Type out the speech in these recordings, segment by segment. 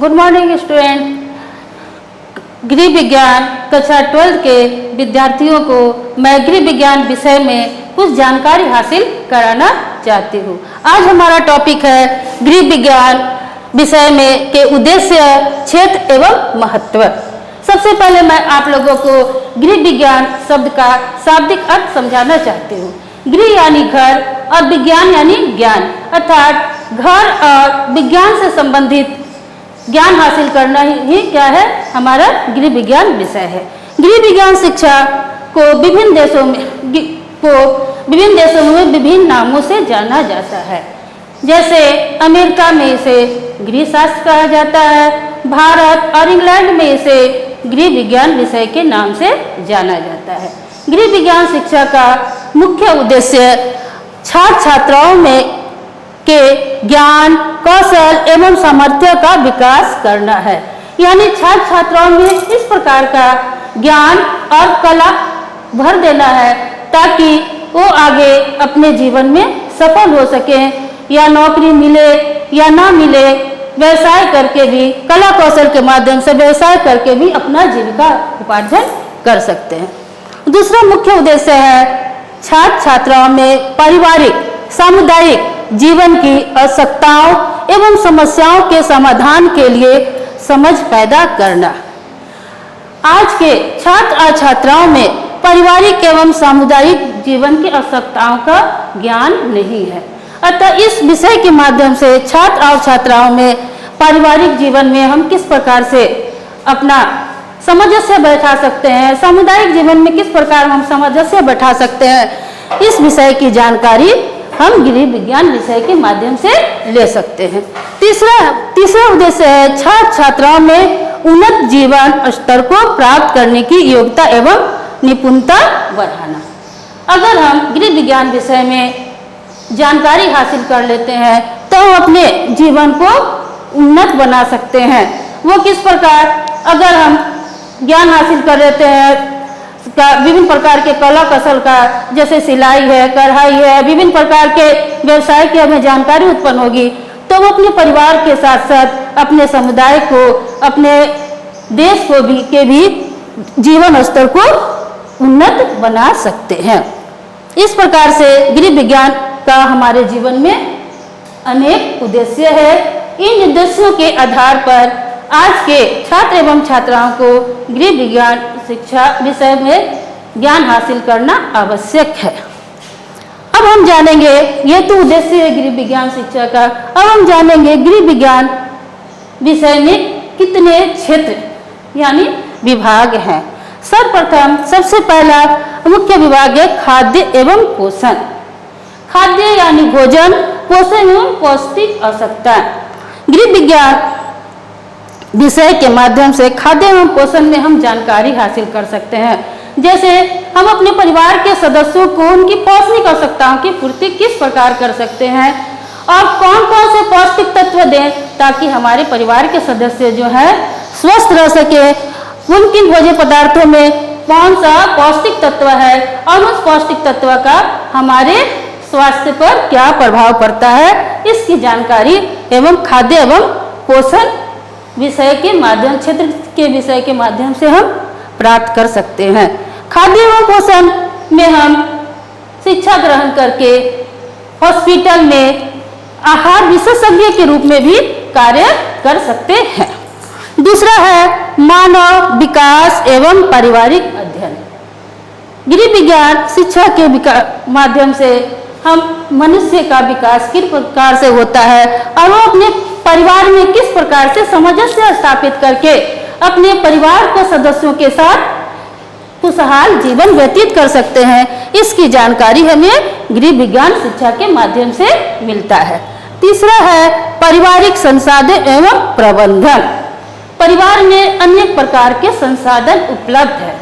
Good morning student. गृह विज्ञान कक्षा 12 के विद्यार्थियों को मैं गृह विज्ञान विषय में कुछ जानकारी हासिल कराना चाहती हूँ। आज हमारा टॉपिक है गृह विज्ञान विषय में के उद्देश्य, क्षेत्र एवं महत्व। सबसे पहले मैं आप लोगों को गृह विज्ञान शब्द का शाब्दिक अर्थ समझाना चाहती हूँ। गृह यानी घर और विज्ञान यानी ज्ञान, अर्थात घर और विज्ञान से संबंधित ज्ञान हासिल करना ही क्या है, हमारा गृह विज्ञान विषय है। गृह विज्ञान शिक्षा को विभिन्न देशों में विभिन्न नामों से जाना जाता है। जैसे अमेरिका में इसे गृह शास्त्र कहा जाता है, भारत और इंग्लैंड में इसे गृह विज्ञान विषय के नाम से जाना जाता है। गृह विज्ञान शिक्षा का मुख्य उद्देश्य छात्र छात्राओं में के ज्ञान, कौशल एवं सामर्थ्य का विकास करना है। यानी छात्र छात्राओं में इस प्रकार का ज्ञान और कला भर देना है ताकि वो आगे अपने जीवन में सफल हो सकें, या नौकरी मिले या ना मिले, व्यवसाय करके भी, कला कौशल के माध्यम से व्यवसाय करके भी अपना जीविका उपार्जन कर सकते हैं। दूसरा मुख्य उद्देश्य है छात्र छात्राओं में पारिवारिक, सामुदायिक जीवन की आवश्यकताओं एवं समस्याओं के समाधान के लिए समझ पैदा करना। आज के छात्र और छात्राओं में पारिवारिक एवं सामुदायिक जीवन की आवश्यकताओं का ज्ञान नहीं है। अतः इस विषय के माध्यम से छात्र और छात्राओं में पारिवारिक जीवन में हम किस प्रकार से अपना सामंजस्य बैठा सकते हैं, सामुदायिक जीवन में किस प्रकार हम सामंजस्य बैठा सकते हैं, इस विषय की जानकारी हम गृह विज्ञान विषय के माध्यम से ले सकते हैं। तीसरा उद्देश्य है छात्र छात्राओं में उन्नत जीवन स्तर को प्राप्त करने की योग्यता एवं निपुणता बढ़ाना। अगर हम गृह विज्ञान विषय में जानकारी हासिल कर लेते हैं तो हम अपने जीवन को उन्नत बना सकते हैं। वो किस प्रकार, अगर हम ज्ञान हासिल कर लेते हैं विभिन्न प्रकार के कला कौशल का, जैसे सिलाई है, कढ़ाई है, विभिन्न प्रकार के व्यवसाय की हमें जानकारी उत्पन्न होगी, तो वो अपने परिवार के साथ साथ अपने समुदाय को, अपने देश को भी जीवन स्तर को उन्नत बना सकते हैं। इस प्रकार से गृह विज्ञान का हमारे जीवन में अनेक उद्देश्य है। इन उद्देश्यों के आधार पर आज के छात्र एवं छात्राओं को गृह विज्ञान शिक्षा विषय में ज्ञान हासिल करना आवश्यक है। अब हम जानेंगे, ये तो उद्देश्य है गृह विज्ञान शिक्षा का, अब हम जानेंगे गृह विज्ञान विषय में कितने क्षेत्र यानी विभाग हैं। सर्वप्रथम सबसे पहला मुख्य विभाग है खाद्य एवं पोषण। खाद्य यानी भोजन, पोषण एवं पौष्टिक आवश्यकता। गृह विज्ञान विषय के माध्यम से खाद्य एवं पोषण में हम जानकारी हासिल कर सकते हैं। जैसे हम अपने परिवार के सदस्यों को उनकी पौष्टिक आवश्यकताओं की पूर्ति किस प्रकार कर सकते हैं और कौन कौन से पौष्टिक तत्व दें ताकि हमारे परिवार के सदस्य जो है स्वस्थ रह सके। उनके भोज्य पदार्थों में कौन सा पौष्टिक तत्व है और उस पौष्टिक तत्व का हमारे स्वास्थ्य पर क्या प्रभाव पड़ता है, इसकी जानकारी एवं खाद्य एवं पोषण विषय के माध्यम, क्षेत्र के विषय के माध्यम से हम प्राप्त कर सकते हैं। खाद्य एवं पोषण में हम शिक्षा ग्रहण करके हॉस्पिटल में आहार विशेषज्ञ के रूप में भी कार्य कर सकते हैं। दूसरा है मानव विकास एवं पारिवारिक अध्ययन। गृह विज्ञान शिक्षा के माध्यम से हम मनुष्य का विकास किस प्रकार से होता है और वो अपने परिवार में किस प्रकार से सामंजस्य स्थापित करके अपने परिवार के सदस्यों के साथ खुशहाल जीवन व्यतीत कर सकते हैं, इसकी जानकारी हमें गृह विज्ञान शिक्षा के माध्यम से मिलता है। तीसरा है पारिवारिक संसाधन एवं प्रबंधन। परिवार में अनेक प्रकार के संसाधन उपलब्ध है।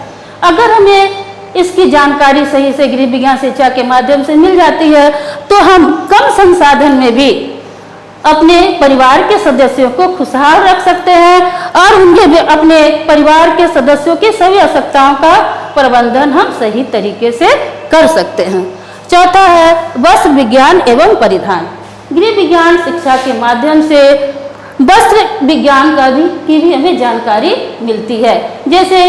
अगर हमें इसकी जानकारी सही से गृह विज्ञान शिक्षा के माध्यम से मिल जाती है तो हम कम संसाधन में भी अपने परिवार के सदस्यों को खुशहाल रख सकते हैं और उनके अपने परिवार के सदस्यों की सभी आवश्यकताओं का प्रबंधन हम सही तरीके से कर सकते हैं। चौथा है वस्त्र विज्ञान एवं परिधान। गृह विज्ञान शिक्षा के माध्यम से वस्त्र विज्ञान की भी हमें जानकारी मिलती है। जैसे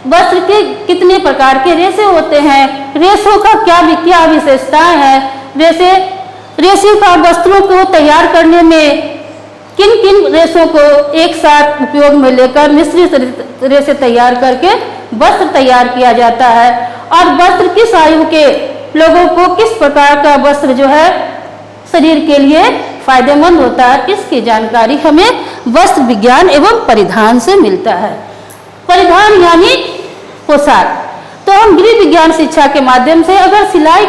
वस्त्र के कितने प्रकार के रेशे होते हैं, रेशों का क्या विशेषताएं हैं, रेशे का वस्त्रों को तैयार करने में किन किन रेशों को एक साथ उपयोग में लेकर मिश्रित रेशे तैयार करके वस्त्र तैयार किया जाता है, और वस्त्र किस आयु के लोगों को किस प्रकार का वस्त्र जो है शरीर के लिए फायदेमंद होता है, इसकी जानकारी हमें वस्त्र विज्ञान एवं परिधान से मिलता है। परिधान यानी पोशाक। तो हम गृह विज्ञान शिक्षा के माध्यम से अगर सिलाई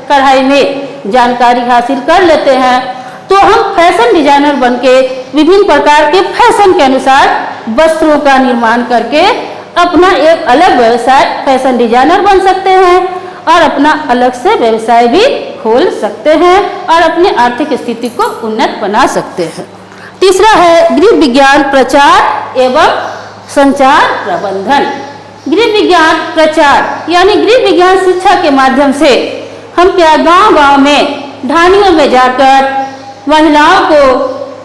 कढ़ाई में जानकारी हासिल कर लेते हैं तो हम फैशन डिजाइनर बनके विभिन्न प्रकार के फैशन के अनुसार वस्त्रों का निर्माण करके अपना एक अलग व्यवसाय फैशन डिजाइनर बन सकते हैं और अपना अलग से व्यवसाय भी खोल सकते हैं और अपनी आर्थिक स्थिति को उन्नत बना सकते हैं। तीसरा है गृह विज्ञान प्रचार एवं संचार प्रबंधन। गृह विज्ञान प्रचार यानी गृह विज्ञान शिक्षा के माध्यम से हम क्या गांव-गांव में ढानियों में जाकर महिलाओं को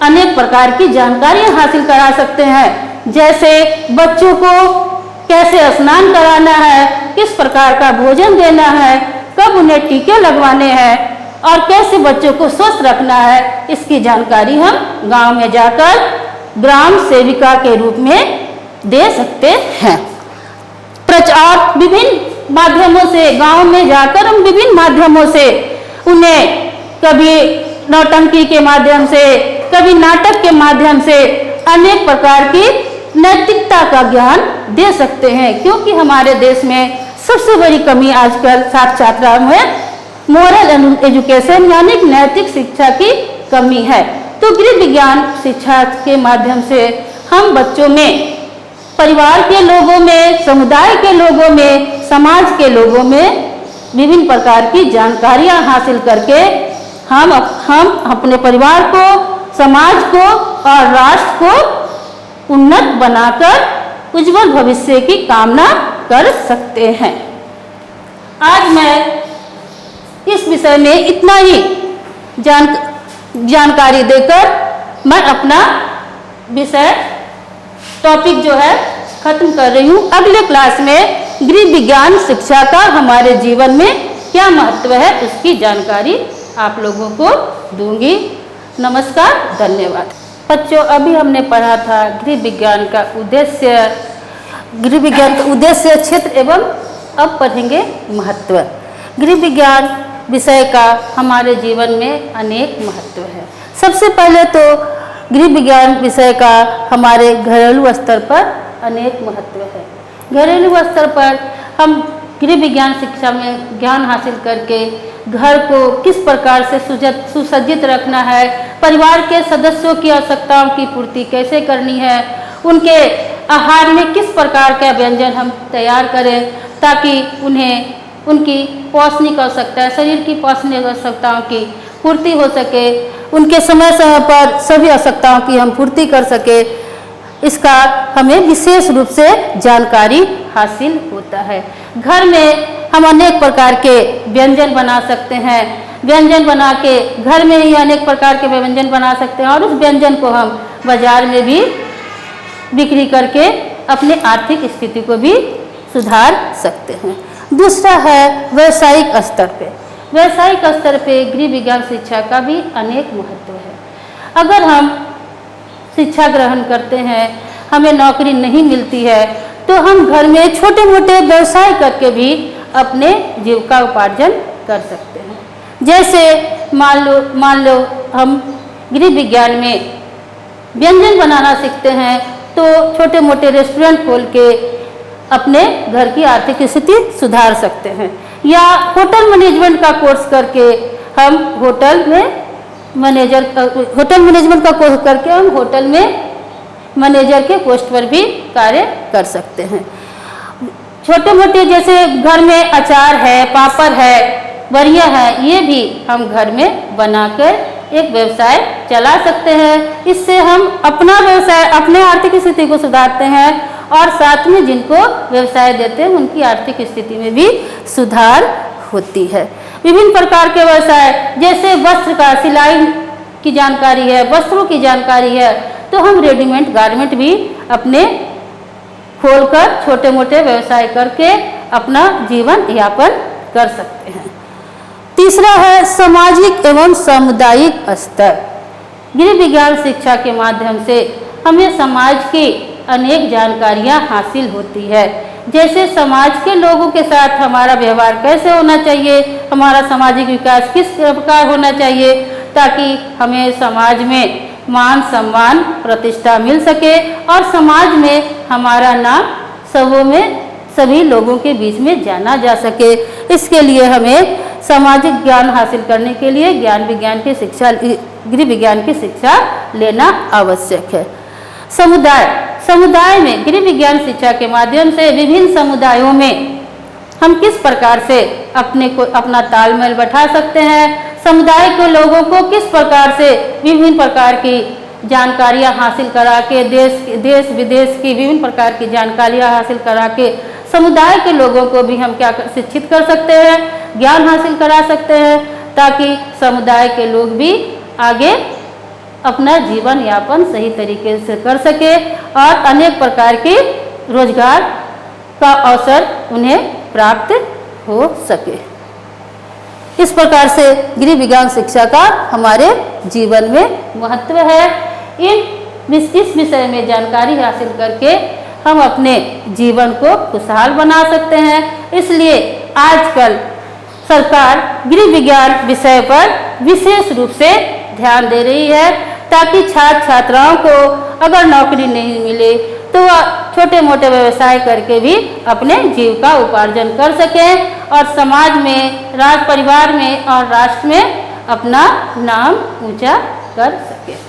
अनेक प्रकार की जानकारियां हासिल करा सकते हैं। जैसे बच्चों को कैसे स्नान कराना है, किस प्रकार का भोजन देना है, कब उन्हें टीके लगवाने हैं और कैसे बच्चों को स्वस्थ रखना है, इसकी जानकारी हम गांव में जाकर ग्राम सेविका के रूप में दे सकते हैं। प्रचार विभिन्न माध्यमों से गांव में जाकर हम विभिन्न माध्यमों से उन्हें कभी नौटंकी के माध्यम से, कभी नाटक के माध्यम से अनेक प्रकार की नैतिकता का ज्ञान दे सकते हैं, क्योंकि हमारे देश में सबसे बड़ी कमी आजकल छात्र छात्राओं में मोरल एजुकेशन यानी नैतिक शिक्षा की कमी है। तो गृह विज्ञान शिक्षा के माध्यम से हम बच्चों में, परिवार के लोगों में, समुदाय के लोगों में, समाज के लोगों में विभिन्न प्रकार की जानकारियां हासिल करके हम अपने परिवार को, समाज को और राष्ट्र को उन्नत बनाकर उज्जवल भविष्य की कामना कर सकते हैं। आज मैं इस विषय में इतना ही जानकारी देकर मैं अपना विषय टॉपिक जो है खत्म कर रही हूँ। अगले क्लास में गृह विज्ञान शिक्षा का हमारे जीवन में क्या महत्व है उसकी जानकारी आप लोगों को दूंगी। नमस्कार, धन्यवाद। बच्चों, अभी हमने पढ़ा था गृह विज्ञान का उद्देश्य, गृह विज्ञान का उद्देश्य, क्षेत्र एवं अब पढ़ेंगे महत्व। गृह विज्ञान विषय का हमारे जीवन में अनेक महत्व है। सबसे पहले तो गृह विज्ञान विषय का हमारे घरेलू स्तर पर अनेक महत्व है। घरेलू स्तर पर हम गृह विज्ञान शिक्षा में ज्ञान हासिल करके घर को किस प्रकार से सुसज्जित रखना है, परिवार के सदस्यों की आवश्यकताओं की पूर्ति कैसे करनी है, उनके आहार में किस प्रकार का व्यंजन हम तैयार करें ताकि उन्हें उनकी पौष्टिक आवश्यकता, शरीर की पौष्टिक आवश्यकताओं की पूर्ति हो सके, उनके समय समय पर सभी आवश्यकताओं की हम पूर्ति कर सके, इसका हमें विशेष रूप से जानकारी हासिल होता है। घर में हम अनेक प्रकार के व्यंजन बना सकते हैं। व्यंजन बना के घर में ही अनेक प्रकार के व्यंजन बना सकते हैं और उस व्यंजन को हम बाजार में भी बिक्री करके अपने आर्थिक स्थिति को भी सुधार सकते हैं। दूसरा है व्यावसायिक स्तर पे। व्यावसायिक स्तर पे गृह विज्ञान शिक्षा का भी अनेक महत्व है। अगर हम शिक्षा ग्रहण करते हैं, हमें नौकरी नहीं मिलती है, तो हम घर में छोटे मोटे व्यवसाय करके भी अपने जीविका उपार्जन कर सकते हैं। जैसे मान लो हम गृह विज्ञान में व्यंजन बनाना सीखते हैं तो छोटे मोटे रेस्टोरेंट खोल के अपने घर की आर्थिक स्थिति सुधार सकते हैं, या होटल मैनेजमेंट का कोर्स करके हम होटल मैनेजमेंट का कोर्स करके हम होटल में मैनेजर के पोस्ट पर भी कार्य कर सकते हैं। छोटे मोटे जैसे घर में अचार है, पापड़ है, बरिया है, ये भी हम घर में बनाकर एक व्यवसाय चला सकते हैं। इससे हम अपना व्यवसाय, अपने आर्थिक स्थिति को सुधारते हैं और साथ में जिनको व्यवसाय देते हैं उनकी आर्थिक स्थिति में भी सुधार होती है। विभिन्न प्रकार के व्यवसाय जैसे वस्त्र का सिलाई की जानकारी है, वस्त्रों की जानकारी है, तो हम रेडीमेड गारमेंट भी अपने खोलकर छोटे मोटे व्यवसाय करके अपना जीवन यापन कर सकते हैं। तीसरा है सामाजिक एवं सामुदायिक स्तर। गृह विज्ञान शिक्षा के माध्यम से हमें समाज की अनेक जानकारियां हासिल होती है, जैसे समाज के लोगों के साथ हमारा व्यवहार कैसे होना चाहिए, हमारा सामाजिक विकास किस प्रकार होना चाहिए, ताकि हमें समाज में मान सम्मान प्रतिष्ठा मिल सके और समाज में हमारा नाम सभी लोगों के बीच में जाना जा सके। इसके लिए हमें सामाजिक ज्ञान हासिल करने के लिए गृह विज्ञान की शिक्षा लेना आवश्यक है। समुदाय में गृह विज्ञान शिक्षा के माध्यम से विभिन्न समुदायों में हम किस प्रकार से अपना तालमेल बैठा सकते हैं, समुदाय के लोगों को किस प्रकार से विभिन्न प्रकार की जानकारियां हासिल करा के देश विदेश की विभिन्न प्रकार की जानकारियां हासिल करा के समुदाय के लोगों को भी हम क्या शिक्षित कर सकते हैं, ज्ञान हासिल करा सकते हैं, ताकि समुदाय के लोग भी आगे अपना जीवन यापन सही तरीके से कर सके और अनेक प्रकार के रोजगार का अवसर उन्हें प्राप्त हो सके। इस प्रकार से गृह विज्ञान शिक्षा का हमारे जीवन में महत्व है। इस विषय में जानकारी हासिल करके हम अपने जीवन को खुशहाल बना सकते हैं। इसलिए आजकल सरकार गृह विज्ञान विषय पर विशेष रूप से ध्यान दे रही है, ताकि छात्र छात्राओं को अगर नौकरी नहीं मिले तो वह छोटे मोटे व्यवसाय करके भी अपने जीविका उपार्जन कर सकें और समाज में, परिवार में और राष्ट्र में अपना नाम ऊंचा कर सके।